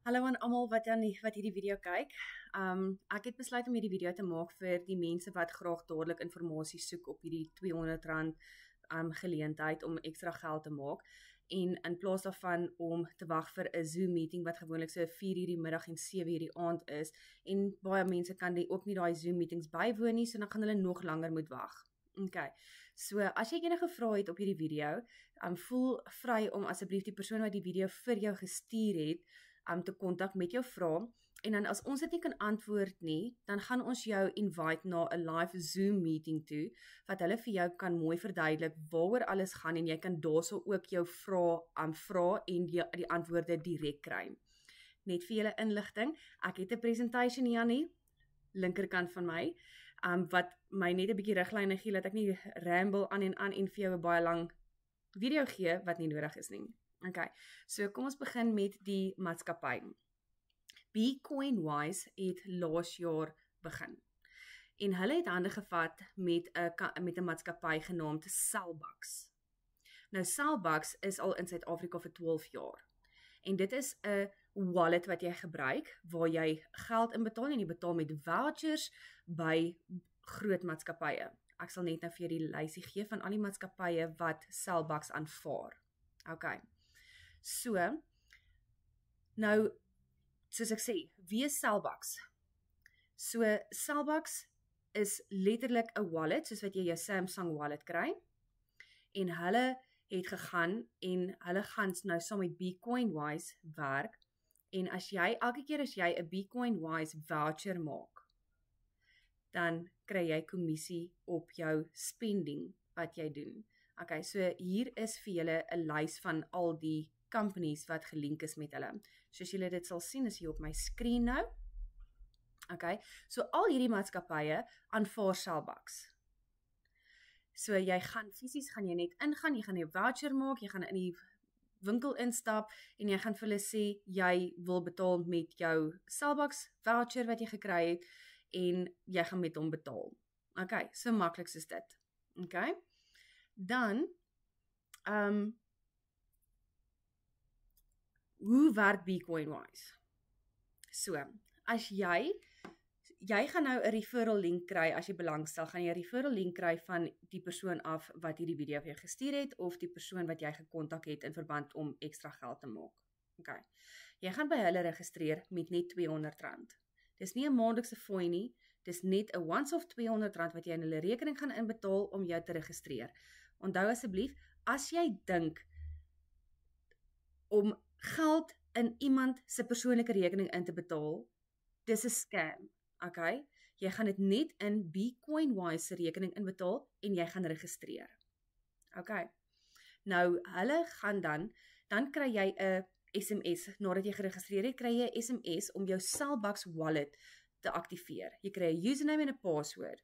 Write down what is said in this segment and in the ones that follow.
Hallo aan almal wat hierdie video kyk. Ek het besluit om hierdie video te maak vir die mense wat graag dadelik inligting soek op hierdie R200 geleentheid om ekstra geld te maak en in plaas daarvan om te wag vir 'n Zoom meeting wat gewoonlik so 4:00 die middag en 7:00 die aand is en baie mense kan ook nie daai Zoom meetings bywoon nie, so dan gaan hulle nog langer moet wag. Okay. So as jy enige vrae het op hierdie video, voel vry om asseblief die persoon wat die video vir jou gestuur het te kontak met jou vrae, en dan as ons dit nie kan antwoord nie, dan gaan ons jou invite na 'n live Zoom meeting toe, wat hulle vir jou kan mooi verduidelik waaroor alles gaan, en jy kan daarso ook jou vrae en die antwoorde direk kry. Net vir julle inligting, ek het 'n presentation hier aan die linkerkant van my, wat my net 'n bietjie riglyne gee, dat ek nie ramble aan en vir jou 'n baie lang video gee, wat nie nodig is nie. Okay, so kom ons begin met die maatskappy. Coinwise het laas jaar begin. En hulle het hande gevat met 'n maatskappy genaamd Cellbucks. Nou Cellbucks is al in Suid-Afrika vir 12 jaar. En dit is 'n wallet wat jy gebruik waar jy geld inbetaal en jy betaal met vouchers by groot maatskappye. Ek sal net nou vir die lysie gee van al die maatskappye wat Cellbucks aanvaar. Okay. So, nou, soos ek sê, wie is Cellbucks? So, Cellbucks is letterlik 'n wallet, soos wat jy jou Samsung wallet kry, en hulle het gegaan, en hulle gaan nou saam met Coinwise werk, en elke keer as jy 'n Coinwise voucher maak, dan kry jy kommissie op jou spending wat jy doen. Okay, so hier is vir julle 'n lys van al die companies wat gelink is met hulle. Soos julle dit sal sien, is hier op my skerm nou. Okay, so al hierdie maatskappye aanvaar Cellbucks. So jy gaan fisies net ingaan, jy gaan 'n voucher maak, jy gaan in die winkel instap en jy gaan vir hulle sê jy wil betaal met jou Cellbucks voucher wat jy gekry het en jy gaan met hom betaal. Okay, so maklik soos dit. Okay? Dan hoe werk Coinwise? So, as jy gaan nou 'n referral link kry, as jy belangstel, gaan jy 'n referral link kry van die persoon af wat hierdie video vir jou gestuur het, of die persoon wat jy gekontak het in verband om ekstra geld te maak. Okay. Jy gaan by hulle registreer met net R200. Dis nie 'n maandelikse fooi nie, dis net 'n once-off R200 wat jy in hulle rekening gaan inbetaal om jou te registreer. Onthou asseblief, as jy dink om geld in iemand se persoonlike rekening in te betaal, dis 'n scam, okay? Jy gaan dit net in Coinwise se rekening inbetaal en jy gaan registreer. Okay. Nou, hulle gaan dan kry jy 'n SMS, nadat jy geregistreer het, kry jy 'n SMS om jou Cellbucks wallet te aktiveer. Jy kry 'n username en 'n password.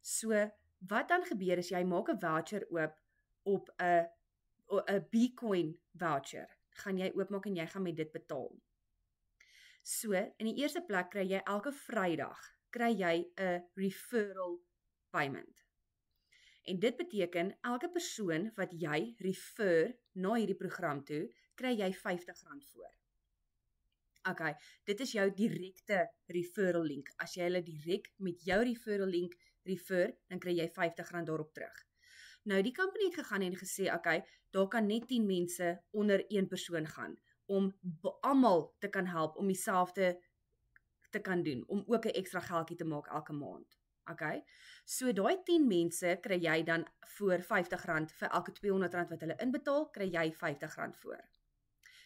So, wat dan gebeur is jy maak 'n voucher oop op 'n Bitcoin voucher. Gaan jy oopmaak en jy gaan met dit betaal. So, in die eerste plek kry jy elke Vrydag kry jy 'n referral payment. En dit beteken elke persoon wat jy refer na hierdie program toe, kry jy R50 voor. Okay, dit is jou direkte referral link. As jy hulle direk met jou referral link refer, dan kry jy R50 daarop terug. Nou, die company het gegaan en gesê, okay, daar kan net 10 mense onder 1 persoon gaan, om almal te kan help, om dieselfde te kan doen, om ook 'n ekstra geldjie te maak elke maand. Okay, so daai 10 mense kry jy dan voor R50 vir elke R200 wat hulle inbetaal, kry jy R50 voor.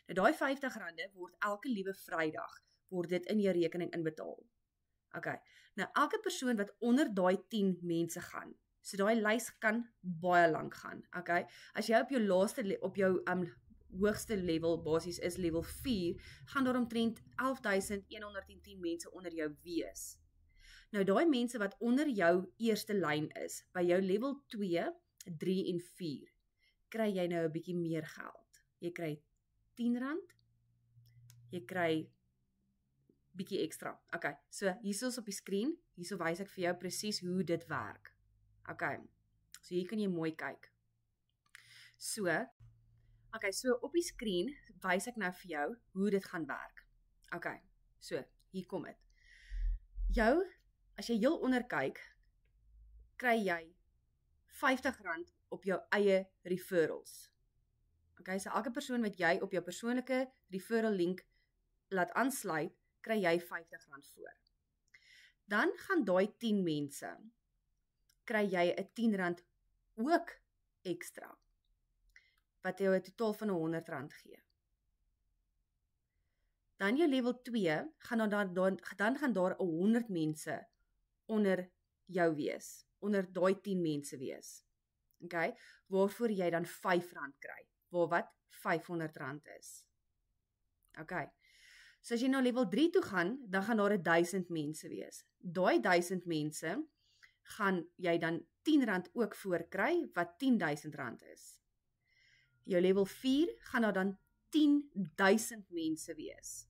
Nou, daai R50 word elke liewe Vrydag, word dit in jou rekening inbetaal. Okay, nou elke persoon wat onder daai 10 mense gaan, so daai lys kan baie lank gaan, okay? As jy op jou hoogste level basis is level 4, gaan daar omtrent 11.110 mense onder jou wees. Nou daai mense wat onder jou eerste lyn is, by jou level 2, 3 en 4, kry jy nou 'n bietjie meer geld. Jy kry R10, jy kry bietjie ekstra. Okay, so hier is op die skerm, hierso wys ek vir jou presies hoe dit werk. Okay, so hier kan jy mooi kyk. So op die skerm wys ek nou vir jou hoe dit gaan werk. Okay, so, hier kom het. As jy heel onder kyk, kry jy R50 op jou eie referrals. Okay, so elke persoon wat jy op jou persoonlike referral link laat aansluit, kry jy R50 voor. Dan gaan daai 10 mense, kry jy 'n R10 ook ekstra, wat jou 'n totaal van R100 gee. Dan jou level 2, dan gaan daar 100 mense onder jou wees, onder daai 10 mense wees. Okay, waarvoor jy dan R5 kry, waar wat R500 is. Okay, so as jy nou level 3 toe gaan, dan gaan daar 1000 mense wees. Daai 1000 mense, gaan jy dan R10 ook voor kry, wat R10.000 is. Jou level 4 gaan daar dan 10.000 mense wees,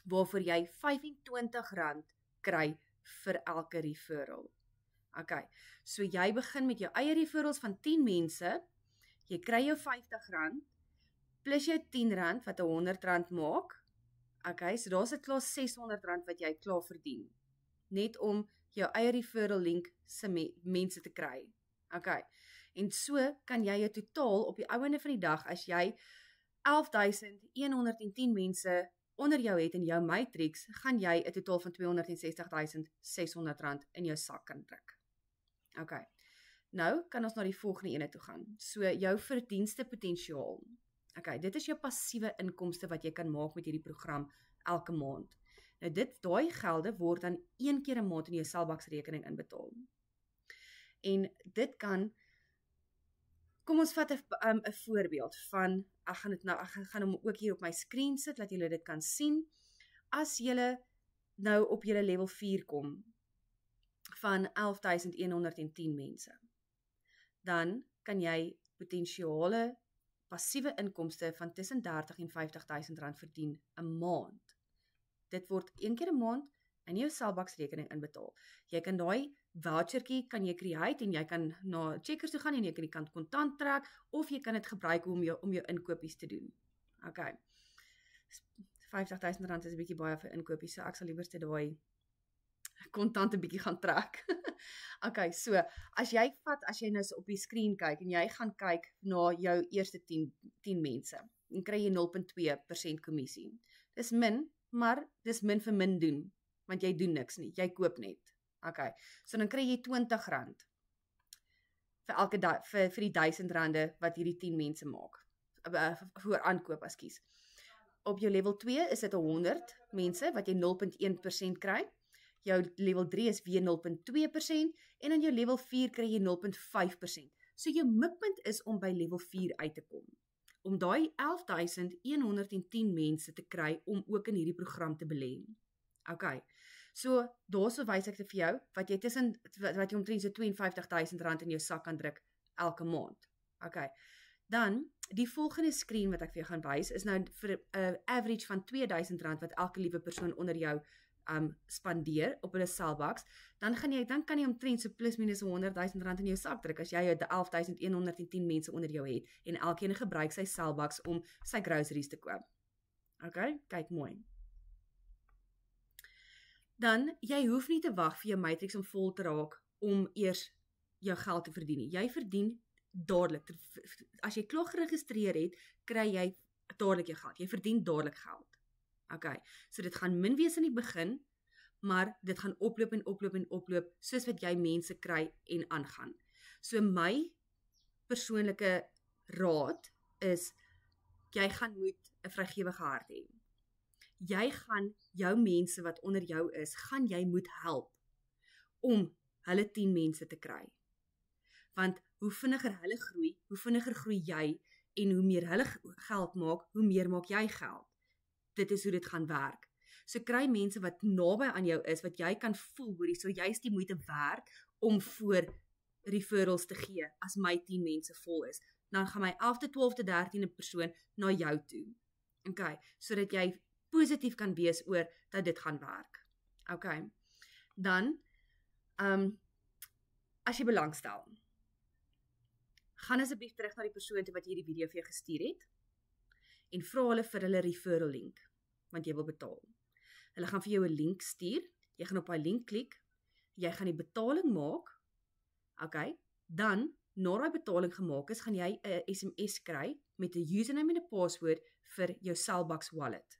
waarvoor jy R25 kry vir elke referral. Okay, so jy begin met jou eie referrals van 10 mense, jy kry jou R50, plus jou R10 wat R100 maak. Okay, so daar is dit klaar R600 wat jy klaar verdien, net om jou eie referral link se mense te kry. Okay, en so kan jy jou totaal op die einde van die dag, as jy 11.110 mense onder jou het in jou matrix, gaan jy 'n totaal van R260.600 in jou sak kan druk. Okay, nou kan ons na die volgende ene toe gaan. So jou verdienste potensiaal. Okay, dit is jou passiewe inkomste wat jy kan maak met hierdie program elke maand. Nou daai gelde word dan 1 keer 'n maand in jou Cellbucks rekening inbetaal. En dit kan, kom ons vat 'n voorbeeld van, ek gaan hom ook hier op my skerm sit, dat julle dit kan sien. As julle nou op julle level 4 kom, van 11.110 mense, dan kan jy potensiale passiewe inkomste van tussen 30 en 50.000 rand verdien 'n maand. Dit word 1 keer 'n maand in jou Cellbucks rekening inbetaal. Jy kan daai vouchertjie kan jy create en jy kan na Checkers toe gaan en jy kan die kant kontant trek, of jy kan dit gebruik om jou inkopies te doen. Okay. R50.000 is 'n bietjie baie vir inkopies, so ek sal liewer daai kontant 'n bietjie gaan trek. Okay, so as jy nou so op die skerm kyk en jy gaan kyk na jou eerste 10 mense, dan kry jy 0.2% kommissie. Dis min, maar dis min vir min doen, want jy doen niks nie, jy koop net. Okay, so dan kry jy R20 vir elke vir die R1000 wat hierdie 10 mense maak, voor aankoop, ekskuus. Op jou level 2 is dit 100 mense wat jy 0.1% kry. Jou level 3 is weer 0.2% en in jou level 4 kry jy 0.5%. So jou mikpunt is om by level 4 uit te kom, om daai 11.110 mense te kry om ook in hierdie program te belê. Okay, so daarso wys ek dit vir jou, wat jy omtrent so R52.000 in jou sak kan druk elke maand. Okay, dan die volgende skerm wat ek vir jou gaan wys, is nou vir 'n average van R2.000 wat elke liewe persoon onder jou spandeer op hulle Cellbucks, dan kan jy omtrent so plus minus R100.000 in jou sak druk, as jy 11.110 mense onder jou het, en elkeen gebruik sy Cellbucks om sy groceries te koop. Okay, kyk mooi. Dan, jy hoef nie te wag vir jou matrix om vol te raak, om eers jou geld te verdien nie. Jy verdien dadelik. As jy klaar geregistreer het, kry jy dadelik jou geld. Jy verdien dadelik geld. Okay, so dit gaan min wees in die begin, maar dit gaan oploop en oploop en oploop, soos wat jy mense kry en aangaan. So my persoonlike raad is, jy gaan moet 'n vrygewige hart hê. Jy gaan jou mense wat onder jou is, gaan jy moet help om hulle 10 mense te kry. Want hoe vinniger hulle groei, hoe vinniger groei jy, en hoe meer hulle geld maak, hoe meer maak jy geld. Dit is hoe dit gaan werk. So kry mense wat naby aan jou is, wat jy kan voel, hoorie, so jy is die moeite werd om voor referrals te gee, as my 10 mense vol is. Dan gaan my 11de, 12de, 13de persoon na jou toe. Okay, so dat jy positief kan wees oor dat dit gaan werk. Okay, dan, as jy belangstel, gaan asseblief terug na die persoon toe wat hierdie video vir jou gestuur het, en vra hulle vir hulle referral link. want jy wil betaal. Hulle gaan vir jou 'n link stuur, jy gaan op daai link klik, jy gaan die betaling maak, okay, dan, na daai betaling gemaak is, gaan jy 'n SMS kry met 'n username en 'n paswoord vir jou Cellbucks wallet.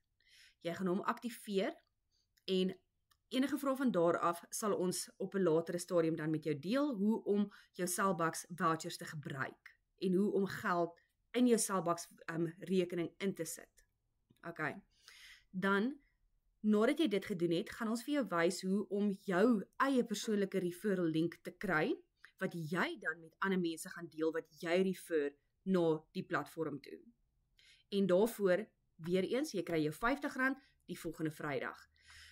Jy gaan hom aktiveer en enige vrae van daar af sal ons op 'n latere stadium dan met jou deel hoe om jou Cellbucks vouchers te gebruik en hoe om geld in jou Cellbucks rekening in te sit. Okay. Dan, nadat jy dit gedoen het, gaan ons vir jou wys hoe om jou eie persoonlike referral link te kry, wat jy dan met ander mense gaan deel wat jy refer na die platform toe. En daarvoor, weer eens, jy kry jou R50 die volgende Vrydag.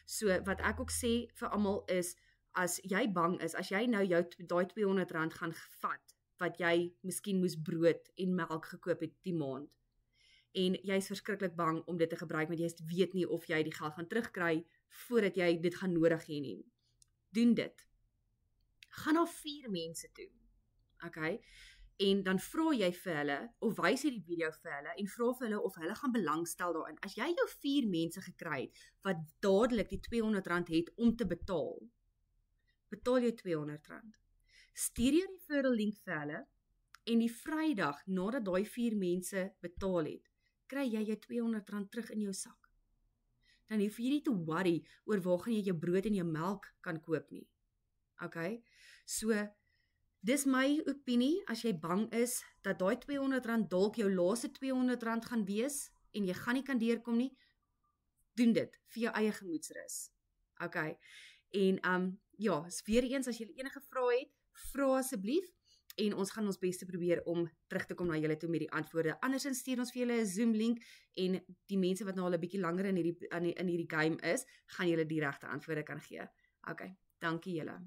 So wat ek ook sê vir almal is, as jy bang is, as jy nou daai R200 gaan vat, wat jy miskien moes brood en melk gekoop het die maand, en jy is verskriklik bang om dit te gebruik, want jy weet nie of jy die geld gaan terugkry, voordat jy dit gaan nodig hê nie. Doen dit. Gaan na 4 mense toe. Okay? En dan vra jy vir hulle, of wys jy die video vir hulle, en vra vir hulle of hulle gaan belangstel daarin. As jy jou 4 mense gekry het, wat dadelik die R200 het om te betaal jy R200. Stuur jy referral link vir hulle, en die Vrydag, nadat daai 4 mense betaal het, kry jy jou R200 terug in jou sak. Dan hoef jy nie te worry oor waar gaan jy jou brood en jou melk kan koop nie. Okay? So, dis my opinie, as jy bang is, dat daai R200 dalk jou laaste R200 gaan wees, en jy gaan nie kan deurkom nie, doen dit, vir jou eie gemoedsrus. Okay? En, ja, weer eens, as jy enige vrae het, vra asseblief, en ons gaan ons beste probeer om terug te kom na julle toe met die antwoorde. Andersins stuur ons vir julle 'n Zoom link, en die mense wat nou al 'n bietjie langer in hierdie game is, gaan julle die regte antwoorde kan gee. Okay, dankie julle.